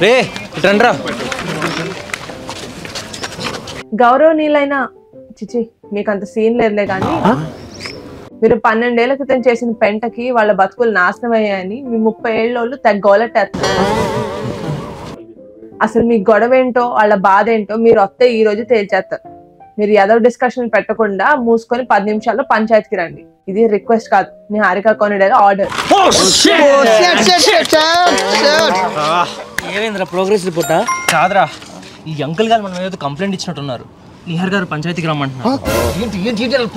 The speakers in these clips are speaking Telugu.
రే రండ్రా. గౌరవనీయులైన చిచి మీకు అంత సీన్ లేదులే కానీ మీరు 12 ఏళ్ల క్రితం చేసిన పెంటకి వాళ్ళ బతుకులు నాశనం అయ్యాయని మీ 30 ఏళ్ళోళ్ళు గోలెట్టేస్తున్నారు. అసలు మీ గొడవ ఏంటో వాళ్ళ బాధ ఏంటో మీరు వస్తే ఈ రోజు తేల్చేస్తారు. మీరు ఏదో డిస్కషన్ పెట్టకుండా మూసుకొని 10 నిమిషాల్లో పంచాయతీకి రండి. ఇది రిక్వెస్ట్ కాదు, మీ హారిక కొనిడేగా ఆర్డర్. ఏమైందిరా ప్రోగ్రెస్ రిపోర్టా? కాదురా, ఈ అంకుల్ గారు మనం ఏదో కంప్లైంట్ ఇచ్చినట్టున్నారు. నిహార్ గారు పంచాయతీకి రమ్మంటున్నారు.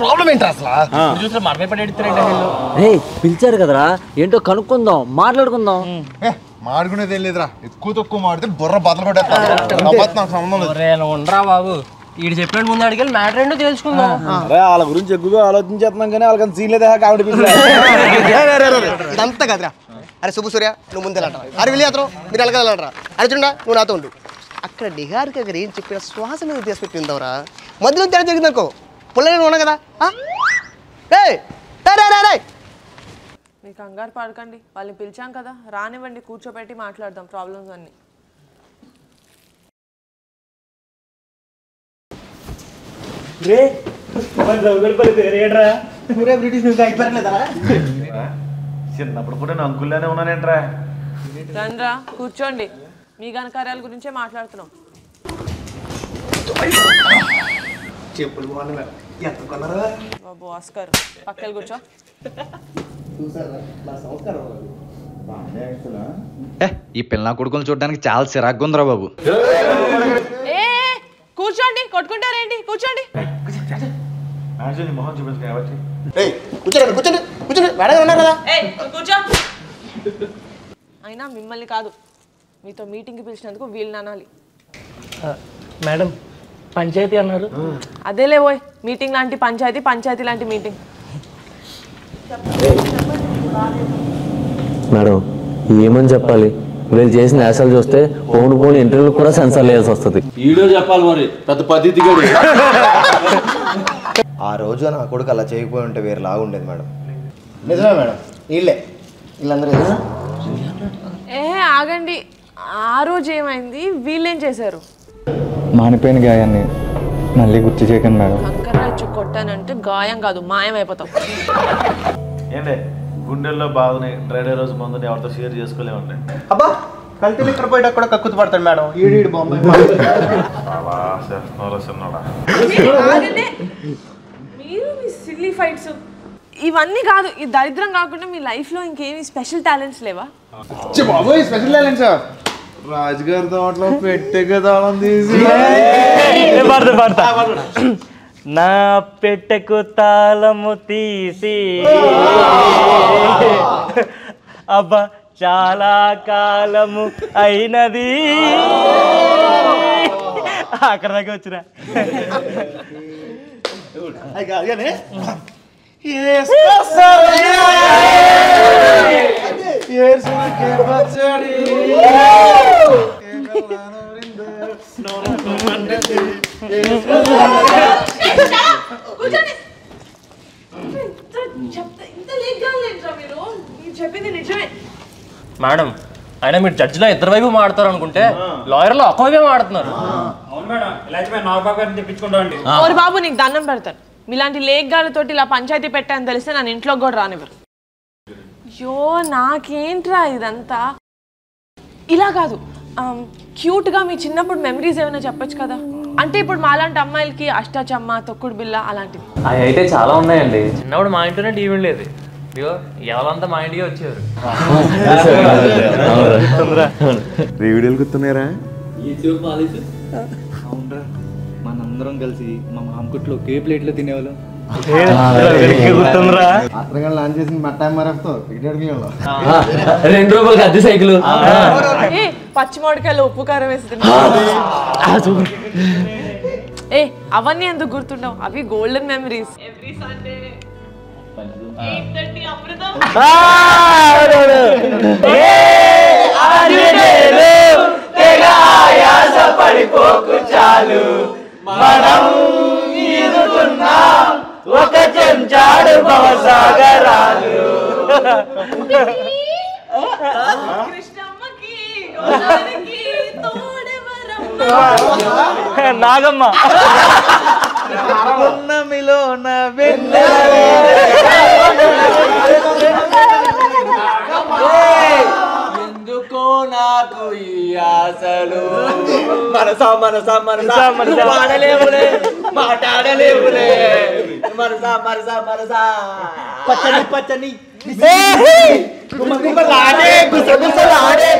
ప్రాబ్లం ఏంటి అసలు? చూసిన మనమే పడేస్తారంటే పిలిచారు కదరా, ఏంటో కనుక్కుందాం, మాట్లాడుకుందాం. మాడుకునేది ఏం లేదురా, ఎక్కువ తక్కువ మాడితే బుర్ర బద్దలు కొట్టేస్తా. ఉండరా బాబు, వీడు చెప్పినట్టు ముందు అడిగి మ్యాటర్ ఏంటో తెలుసుకుందాం. వాళ్ళ గురించి ఎక్కువగా ఆలోచించేస్తున్నాం కానీ వాళ్ళకి సీన్ లేదా కామెడీ. ఇదంతా కదరా. అరే శుభ సూర్య, నువ్వు ముందే అంటారా? అరే వెళ్ళేతరం మీరు వెళ్ళగలరా? అర్జునుడా నువ్వు నాతో ఉండు. అక్కడ నిహార్ దగ్గర ఏం చెప్పిన శ్వాస మీద తీసుపెట్టి ఉందవరా. మధ్యలో తేడా జరిగిందనుకో పుల్లగా ఉన్నా కదా. మీకు కంగారు పడకండి, వాళ్ళని పిలిచాం కదా, రానివ్వండి, కూర్చోబెట్టి మాట్లాడదాం ప్రాబ్లమ్స్ అన్ని. చిన్నప్పుడు కూడా నేను అంకుల్లోనే ఉన్నానేంట్రా. రండ్రా కూర్చోండి, మీ ఘనకార్యాల గురించే మాట్లాడుతున్నాం. చెప్పులు ఎంత కొన్నారా బాబు ఆస్కర్, పక్కన కూర్చో. ఈ పిల్ల కొడుకుని చూడడానికి చాలా చిరాగ్గా ఉందిరా బాబు. ఏ కూర్చోండి, కొట్టుకుంటారేంటి? కూర్చోండి. కూర్చోండి కూర్చోండి కూర్చోండి, మేడం ఉన్నారు కదా. కూర్చో. అయినా మిమ్మల్ని కాదు, మీతో మీటింగ్కి పిలిచినందుకు వీళ్ళని అనాలి. మేడం పంచాయతీ అన్నారు. అదేలే పోయ్, మీటింగ్ లాంటి పంచాయతీ, పంచాయతీ లాంటి మీటింగ్. మేడం ఏమని చెప్పాలి? వీళ్ళు చేసిన యాసలు చూస్తే పోను ఇంటర్వ్యూ కూడా సెన్సార్ వేయాల్సి వస్తుంది. వీడియో చెప్పాలి మరి, పెద్ద పద్ధతి. ఆ రోజు నా కొడుకు అలా చేయకపోయి ఉంటే వేరే లాగా ఉండేది మేడం. నిజమే మేడం, వీళ్ళందరూ ఆగండి. ఆ రోజు ఏమైంది? వీళ్ళేం చేశారు? మానిపోయిన గాయాన్ని మళ్ళీ గుర్తు చేయకండి మేడం. కంకర్రాచ్చు కొట్టానంటే గాయం కాదు, మాయం అయిపోతాం. ఏంటే గుండెల్లో బాధని డ్రైడే రోజు ముందు ఎవరితో షేర్ చేసుకోలేమండి. అబ్బా కల్తీలు ఇక్కడ పోయేట కూడా కక్కుతు పడతాడు మేడం. ఈడు బాంబే మీరు మీ సిల్లీ ఫైట్స్ ఇవన్నీ కాదు, ఈ దరిద్రం కాకుండా మీ లైఫ్ లో ఇంకేమి స్పెషల్ టాలెంట్స్ లేవా? స్పెషల్ టాలెంట్ సార్, రాజుగారి తోటలో పెట్టెగా తాళం తీసి నా పెట్టెకు తాళము తీసి అబ్బా చాలా కాలము అయినది. అక్కడ దాకా వచ్చిన మేడం. అయినా మీరు జడ్జిలో ఇద్దరు వైపు మాడతారు అనుకుంటే లాయర్లో ఒక వైపే మాడుతున్నారు. బాబు నీకు దండం పెడతాను, మీలాంటి లేఖగాలతోటి ఇలా పంచాయతీ పెట్టాను తెలిస్తే నన్ను ఇంట్లోకి కూడా రానివ్వరు. అయ్యో నాకేంట్రా ఇదంతా. ఇలా కాదు, క్యూట్గా మీ చిన్నప్పుడు మెమరీస్ ఏమైనా చెప్పొచ్చు కదా. అంటే ఇప్పుడు మాలాంటి అమ్మాయిలకి అష్టాచమ్మ, తొక్కుడు బిల్ల అలాంటివి అవి అయితే చాలా ఉన్నాయండి. చిన్నప్పుడు మా ఇంట్లోనే టీవీ ఉండేది, ఎవరంతా మా ఇంటికి వచ్చేవారు. వీడియోలు గుర్తున్నారా? అవునరా, మనందరం కలిసి మా మామకుట్లో ఒకే ప్లేట్లో తినేవాళ్ళం. లాంచ్ చేసిన మట్టా మరఫ్తో 2 రూపాయలకి అద్దె సైకిల్, పచ్చి మామిడికాయలు ఉప్పు కారం వేస్తుంది. అవన్నీ ఎందుకు గుర్తుండవు? అవి గోల్డెన్ మెమరీస్. ఎవ్రీ సండే 8:30 అమృతం. పడిపోకు చాలు మనం ఒక చెంచాడు భవసాగరాలు. కృష్ణమ్మకి నాగమ్మ ఎందుకో నాకు ఈ ఆశలు మనసా మనసా మనసా మనసా మాడలేవులే మాట్లాడలేవులే మనసా మనసా మనసా పచ్చని పచ్చని గుమగుమలాడే గుసగుసలాడే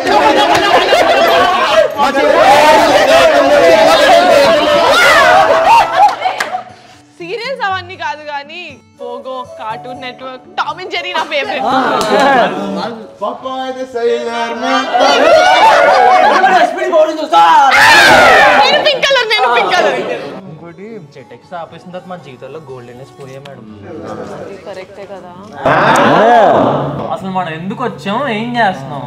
సీరియల్స్ అవన్నీ కాదు కానీ Pogo, cartoon network, Tom and Jerry నా ఫేవరెట్. నేను పింక్ కలర్. ఇంకోటి చెట్టెక్స్ ఆపేసిన తర్వాత మన జీవితంలో గోల్డెన్నెస్ పోయా మేడం. కరెక్టే కదా. అసలు మనం ఎందుకు వచ్చాం, ఏం చేస్తున్నాం?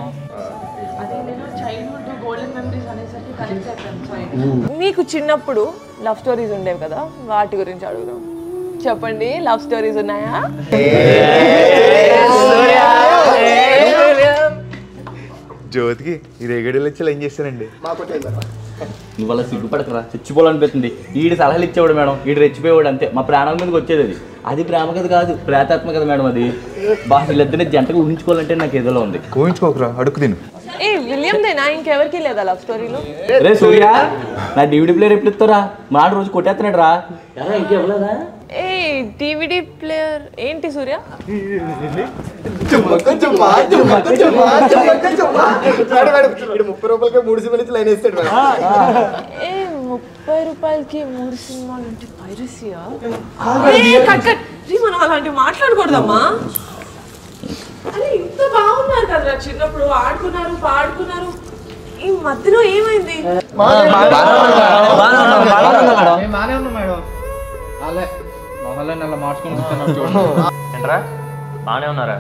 మీకు చిన్నప్పుడు లవ్ స్టోరీస్ ఉండేవి కదా, వాటి గురించి అడుగుదాం. చెప్పండి, లవ్ స్టోరీస్ ఉన్నాయా? జ్యోతికి ఈ రేగడీలు వచ్చి ఏం చేస్తానండి? నువ్వు అలా సిగ్గుపడకరా, చచ్చిపోవాలనిపిస్తుంది. ఈడు సలహాలు ఇచ్చేవాడు మేడం, ఈడు రెచ్చిపోయేవాడు అంతే. మా ప్రాణాల మీదకి వచ్చేది అది. అది ప్రేమ కథ కాదు, ప్రేతాత్మ కథ మేడం. అది బాగా వీళ్ళిద్దరిని జంటగా ఊహించుకోవాలంటే నాకు ఏదోలో ఉంది. ఊహించుకోకరా, అడుగు తిను. ఏ విలియం దేనా, ఇంకెవరికి లేదా లవ్ స్టోరీలో? రే సూర్య, నా డివిడి ప్లేయర్ ఎప్పుడు ఇస్తారా? మా రోజు కొట్టేస్తున్నాడు రా. ఇంకెవలేదా? ఏ డివిడి ప్లేయర్ ఏంటి సూర్య? ఏ 30 రూపాయలకి 3 సినిమాలు అంటే పైరసీయా? మనం అలాంటివి మాట్లాడకూడదమ్మా. అరే ఇంత బాగున్నారు కదరా చిన్నప్పుడు, ఆడుకున్నారు పాడుకున్నారు, ఈ మధ్యలో ఏమైంది? ఏంట్రా బాగానే ఉన్నారా?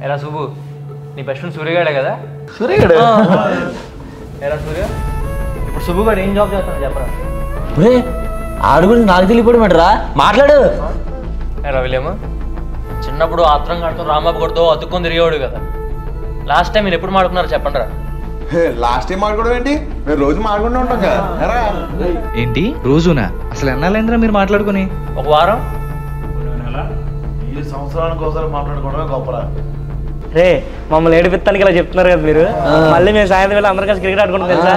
ఎరా సుబ్బు, నీ బెస్ట్ ఫ్రెండ్ సూర్యగాడే కదా? ఎరా సూర్య, ఇప్పుడు సుబ్బు గారు ఏం జాబ్ చేస్తాను చెప్పరా? ఆడు గురించి నాకు తెలియపోవడం మాట్లాడు. ఎరా విలియమ్, చిన్నప్పుడు ఆత్రం కడుతూ రాంబాబు కొడుతూ అతుక్కొని తిరిగేవాడు కదా. లాస్ట్ టైం మీరు ఎప్పుడు మాడుకున్నారో చెప్పండి రా. లాస్ట్ టైం మాట్లాడడం ఏంటి? మేము రోజు మాట్లాడుకుంటూ ఉంటాం కదా. ఏంటి రోజునా? అసలు ఎన్నాళ్ళైందిరా మీరు మాట్లాడుకుని? ఒక వారం. ఈ సంవత్సరానికి ఒకసారి మాట్లాడుకోవడమే గొప్పరా. రే మమ్మల్ని ఏడిపిస్తానికి ఇలా చెప్తున్నారు కదా మీరు. మళ్ళీ మేము సాయంత్రం వేళ అందరం కలిసి క్రికెట్ ఆడుకుంటాం తెలుసా?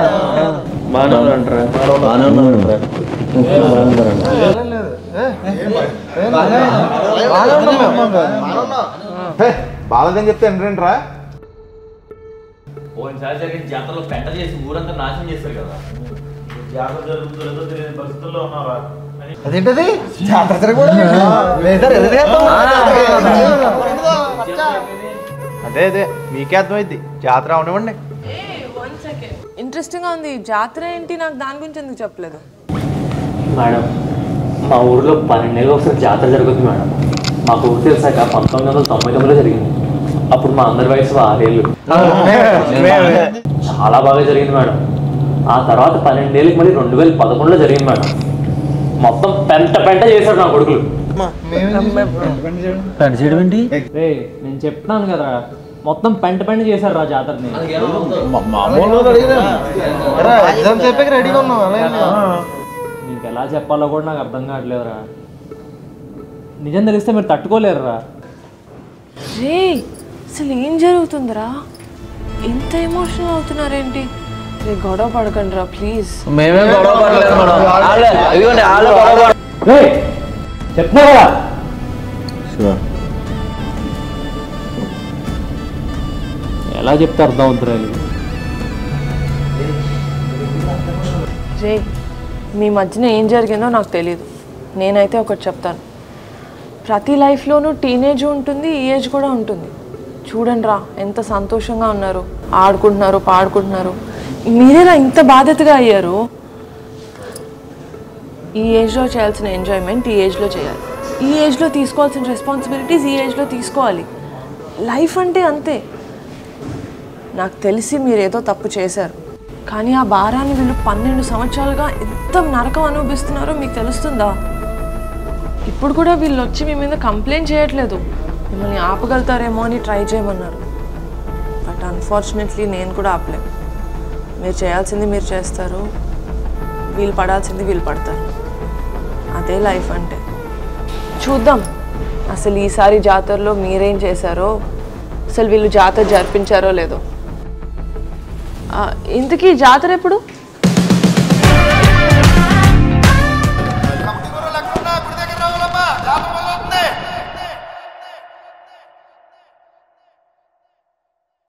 బాలేదని చెప్తే ఏంటంటరా? ఓసారి జరిగిన జాతరలో పెంట చేసి ఊరంతా నాశనం చేస్తారు కదా. జాతర జరుగుతుందో తెలియని పరిస్థితుల్లో ఉన్నారా? అదేంటది? జాతర అదే అదే మీకే అర్థమైంది. జాతర అవనివ్వండి. ఇంట్రెస్టింగ్ గా ఉంది. జాతర ఏంటి? నాకు దాని గురించి ఎందుకు చెప్పలేదు? మేడం, మా ఊర్లో 12 నెలలు ఒకసారి జాతర జరుగుతుంది మేడం. మాకు ఊరు తెలిసాక 1999లో జరిగింది. అప్పుడు మా అందరి వయసు 6 ఏళ్ళు. చాలా బాగా జరిగింది మేడం. ఆ తర్వాత 12 ఏళ్ళకి మళ్ళీ 2011లో జరిగింది మేడం. మొత్తం పెంట చేశాడు నా కొడుకులు. నేను చెప్తున్నాను కదా, మొత్తం పెంట చేశారు రా జాతరని. నీకు ఎలా చెప్పాలో కూడా నాకు అర్థం కావట్లేదురా. నిజం తెలిస్తే మీరు తట్టుకోలేరురా. రే అసలు ఏం జరుగుతుందిరా? ఇంత ఎమోషనల్ అవుతున్నారేంటి? రే గొడవ పడకండి రా ప్లీజ్. మేమేం గొడవ పడలేదు చెప్తున్నా కదా. ఎలా చెప్తే అర్థం అవుతురా? రే మీ మధ్యన ఏం జరిగిందో నాకు తెలీదు. నేనైతే ఒకటి చెప్తాను, ప్రతి లైఫ్లోనూ టీనేజ్ ఉంటుంది, ఈ ఏజ్ కూడా ఉంటుంది. చూడండి రా ఎంత సంతోషంగా ఉన్నారు, ఆడుకుంటున్నారు పాడుకుంటున్నారు. మీరేనా ఇంత బాధ్యతగా అయ్యారు? ఈ ఏజ్లో చేయాల్సిన ఎంజాయ్మెంట్ ఈ ఏజ్లో చేయాలి, ఈ ఏజ్లో తీసుకోవాల్సిన రెస్పాన్సిబిలిటీస్ ఈ ఏజ్లో తీసుకోవాలి. లైఫ్ అంటే అంతే. నాకు తెలిసి మీరేదో తప్పు చేశారు, కానీ ఆ భారాన్ని వీళ్ళు 12 సంవత్సరాలుగా ఎంత నరకం అనుభవిస్తున్నారో మీకు తెలుస్తుందా? ఇప్పుడు కూడా వీళ్ళు వచ్చి మీ మీద కంప్లైంట్ చేయట్లేదు, మిమ్మల్ని ఆపగలుగుతారేమో అని ట్రై చేయమన్నారు. బట్ ఆ అన్ఫార్చునేట్లీ నేను కూడా ఆపలేను. మీరు చేయాల్సింది మీరు చేస్తారు, వీళ్ళు పడాల్సింది వీళ్ళు పడతారు. అదే లైఫ్ అంటే. చూద్దాం అసలు ఈసారి జాతరలో మీరేం చేశారో, అసలు వీళ్ళు జాతర జరిపించారో లేదో. ఇంతకీ జాతర ఎప్పుడు?